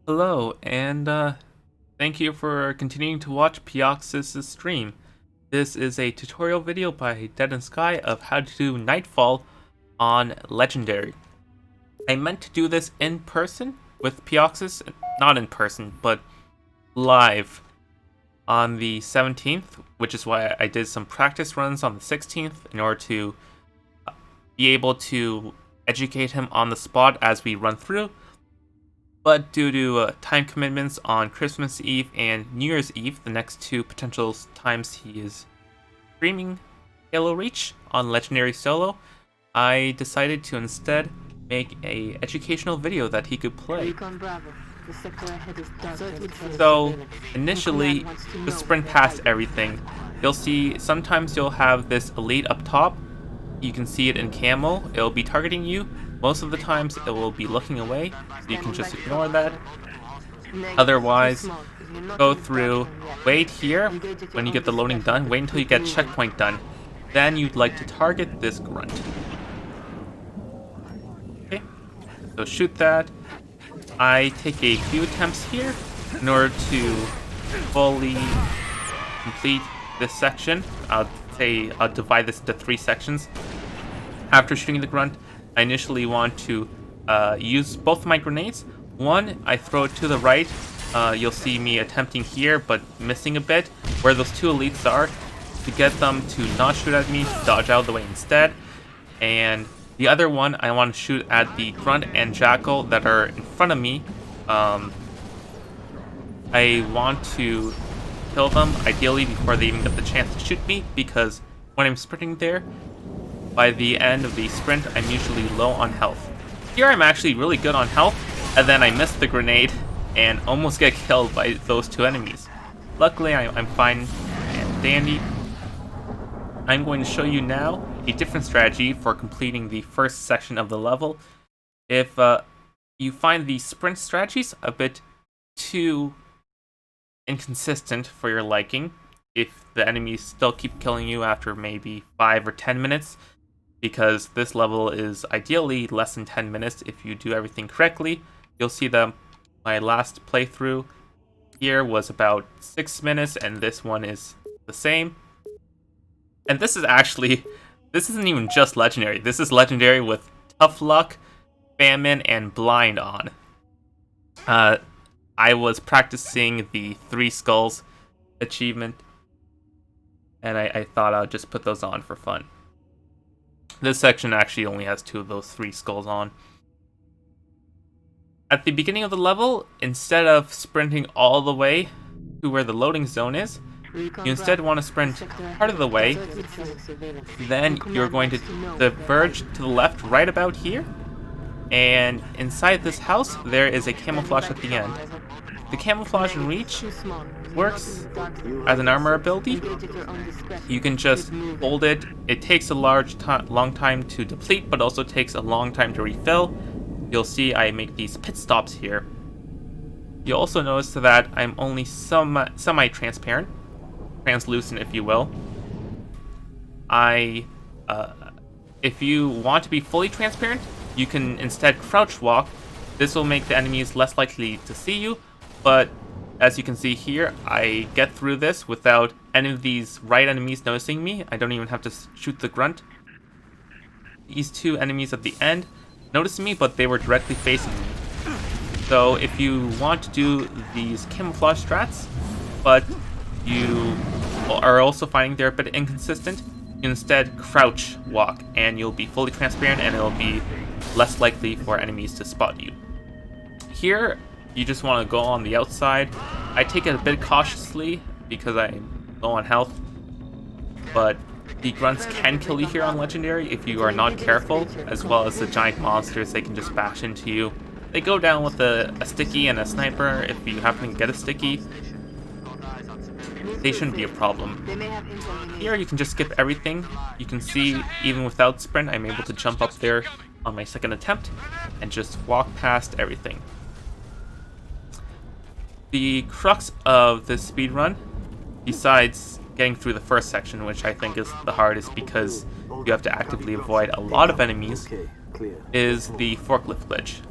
Hello, and thank you for continuing to watch Pioxis' stream. This is a tutorial video by Dead and Sky of how to do Nightfall on Legendary. I meant to do this in person with Pioxis, not in person, but live on the 17th, which is why I did some practice runs on the 16th in order to be able to educate him on the spot as we run through. But due to time commitments on Christmas Eve and New Year's Eve, the next two potential times he is streaming Halo Reach on Legendary Solo, I decided to instead make a educational video that he could play. So initially, to sprint past everything, you'll see sometimes you'll have this elite up top. You can see it in camo. It'll be targeting you. Most of the times it will be looking away, so you can just ignore that. Otherwise, go through, wait here. When you get the loading done, wait until you get checkpoint done. Then you'd like to target this grunt. Okay, so shoot that. I take a few attempts here in order to fully complete this section. I'll divide this into 3 sections. After shooting the grunt, I initially want to use both my grenades. One, I throw it to the right. You'll see me attempting here, but missing a bit. Where those 2 elites are, to get them to not shoot at me, to dodge out of the way instead. And the other one, I want to shoot at the grunt and jackal that are in front of me. I want to kill them, ideally before they even get the chance to shoot me, because when I'm sprinting there, by the end of the sprint, I'm usually low on health. Here I'm actually really good on health, and then I miss the grenade and almost get killed by those 2 enemies. Luckily, I'm fine and dandy. I'm going to show you now a different strategy for completing the first section of the level. If you find the sprint strategies a bit too inconsistent for your liking, if the enemies still keep killing you after maybe 5 or 10 minutes, because this level is ideally less than 10 minutes if you do everything correctly. You'll see that my last playthrough here was about 6 minutes, and this one is the same. And this isn't even just Legendary. This is Legendary with Tough Luck, Famine, and Blind on. I was practicing the 3 Skulls achievement, and I thought I'd just put those on for fun. This section actually only has 2 of those 3 skulls on. At the beginning of the level, instead of sprinting all the way to where the loading zone is, you instead want to sprint part of the way. Then you're going to diverge to the left right about here. And inside this house, there is a camouflage at the end. The camouflage in Reach works as an armor ability. You can just hold it. It takes a long time to deplete, but also takes a long time to refill. You'll see I make these pit stops here. You'll also notice that I'm only semi-transparent, translucent if you will. If you want to be fully transparent, you can instead crouch walk. This will make the enemies less likely to see you, but as you can see here, I get through this without any of these right enemies noticing me. I don't even have to shoot the grunt. These 2 enemies at the end noticed me, but they were directly facing me. So if you want to do these camouflage strats, but you are also finding they're a bit inconsistent, you can instead crouch walk, and you'll be fully transparent, and it'll be less likely for enemies to spot you. Here, you just want to go on the outside. I take it a bit cautiously because I'm low on health, but the grunts can kill you here on Legendary if you are not careful, as well as the giant monsters. They can just bash into you. They go down with a sticky and a sniper if you happen to get a sticky. They shouldn't be a problem. Here you can just skip everything. You can see even without sprint, I'm able to jump up there on my second attempt and just walk past everything. The crux of this speedrun, besides getting through the first section, which I think is the hardest because you have to actively avoid a lot of enemies, is the forklift glitch.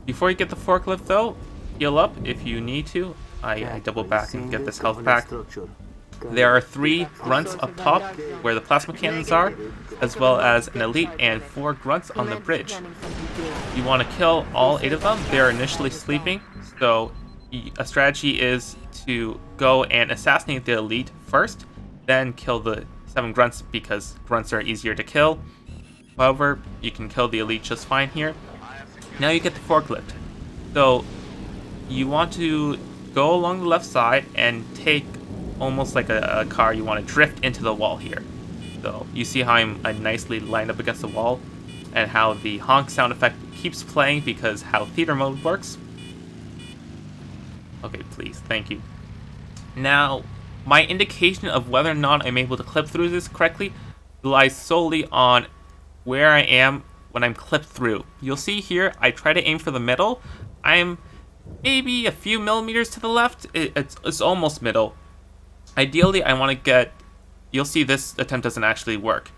Before you get the forklift though, heal up if you need to. I double back and get this health pack. There are 3 grunts up top where the plasma cannons are, as well as an elite and 4 grunts on the bridge. You want to kill all 8 of them. They're initially sleeping, so a strategy is to go and assassinate the elite first, then kill the 7 grunts because grunts are easier to kill. However, you can kill the elite just fine here. Now you get the forklift. So you want to go along the left side and take almost like a car. You want to drift into the wall here. So you see how I'm nicely lined up against the wall, and how the honk sound effect keeps playing because how theater mode works. Okay, please, thank you. Now, my indication of whether or not I'm able to clip through this correctly relies solely on where I am when I'm clipped through. You'll see here, I try to aim for the middle. I'm maybe a few millimeters to the left. It's almost middle. Ideally, I want to get... You'll see this attempt doesn't actually work.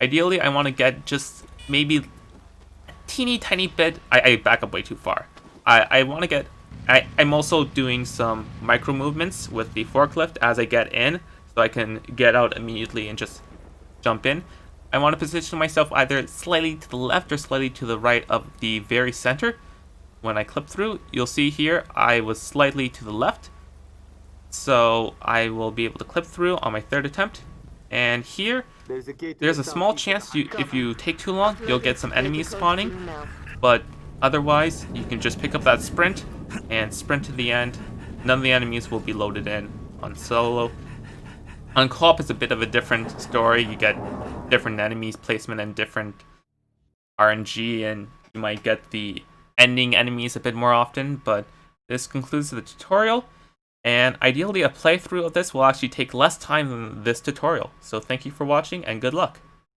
Ideally, I want to get just maybe a teeny tiny bit... I back up way too far. I want to get... I'm also doing some micro movements with the forklift as I get in, so I can get out immediately and just jump in. I want to position myself either slightly to the left or slightly to the right of the very center. When I clip through, you'll see here I was slightly to the left, so I will be able to clip through on my 3rd attempt. And here, there's a small chance if you take too long, you'll get some enemies spawning, but otherwise, you can just pick up that sprint and sprint to the end. None of the enemies will be loaded in on solo. On co-op, it's a bit of a different story. You get different enemies placement and different RNG, and you might get the ending enemies a bit more often, but this concludes the tutorial. And ideally, a playthrough of this will actually take less time than this tutorial. So thank you for watching, and good luck.